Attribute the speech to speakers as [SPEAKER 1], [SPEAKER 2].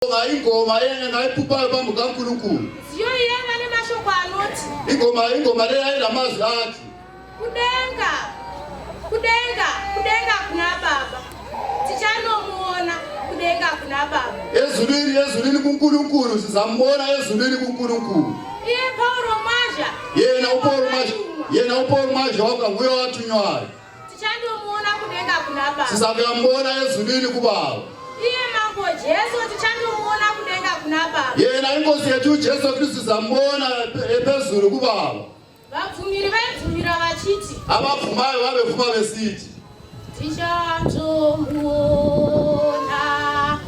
[SPEAKER 1] ingoma yenye ngayiphupayo phambi kaNkulunkulu.
[SPEAKER 2] Siyoyenga nemashoko anothi.
[SPEAKER 1] Ingoma le yayilamazwi athi
[SPEAKER 2] kudenga kuna baba. Tichanomuona kudenga kuna baba.
[SPEAKER 1] Ezulwini kuNkulunkulu sizambona ezulwini kuNkulunkulu.
[SPEAKER 2] Iye Paulo Maja.
[SPEAKER 1] Yena uPaul Maja nguye wathunywayo.
[SPEAKER 2] Tichanomuona kudenga kuna baba.
[SPEAKER 1] Sizakuyambona ezulwini kuBaba.
[SPEAKER 2] Iye mambo Jesu tichanomuona kudenga kuna baba.
[SPEAKER 1] Yena inkosi yethu Jesu Kristu sizambona ephezulu kuBaba.
[SPEAKER 2] Bavumira bachiti.
[SPEAKER 1] Abaphumayo babevuma besithi
[SPEAKER 2] Tichantomuona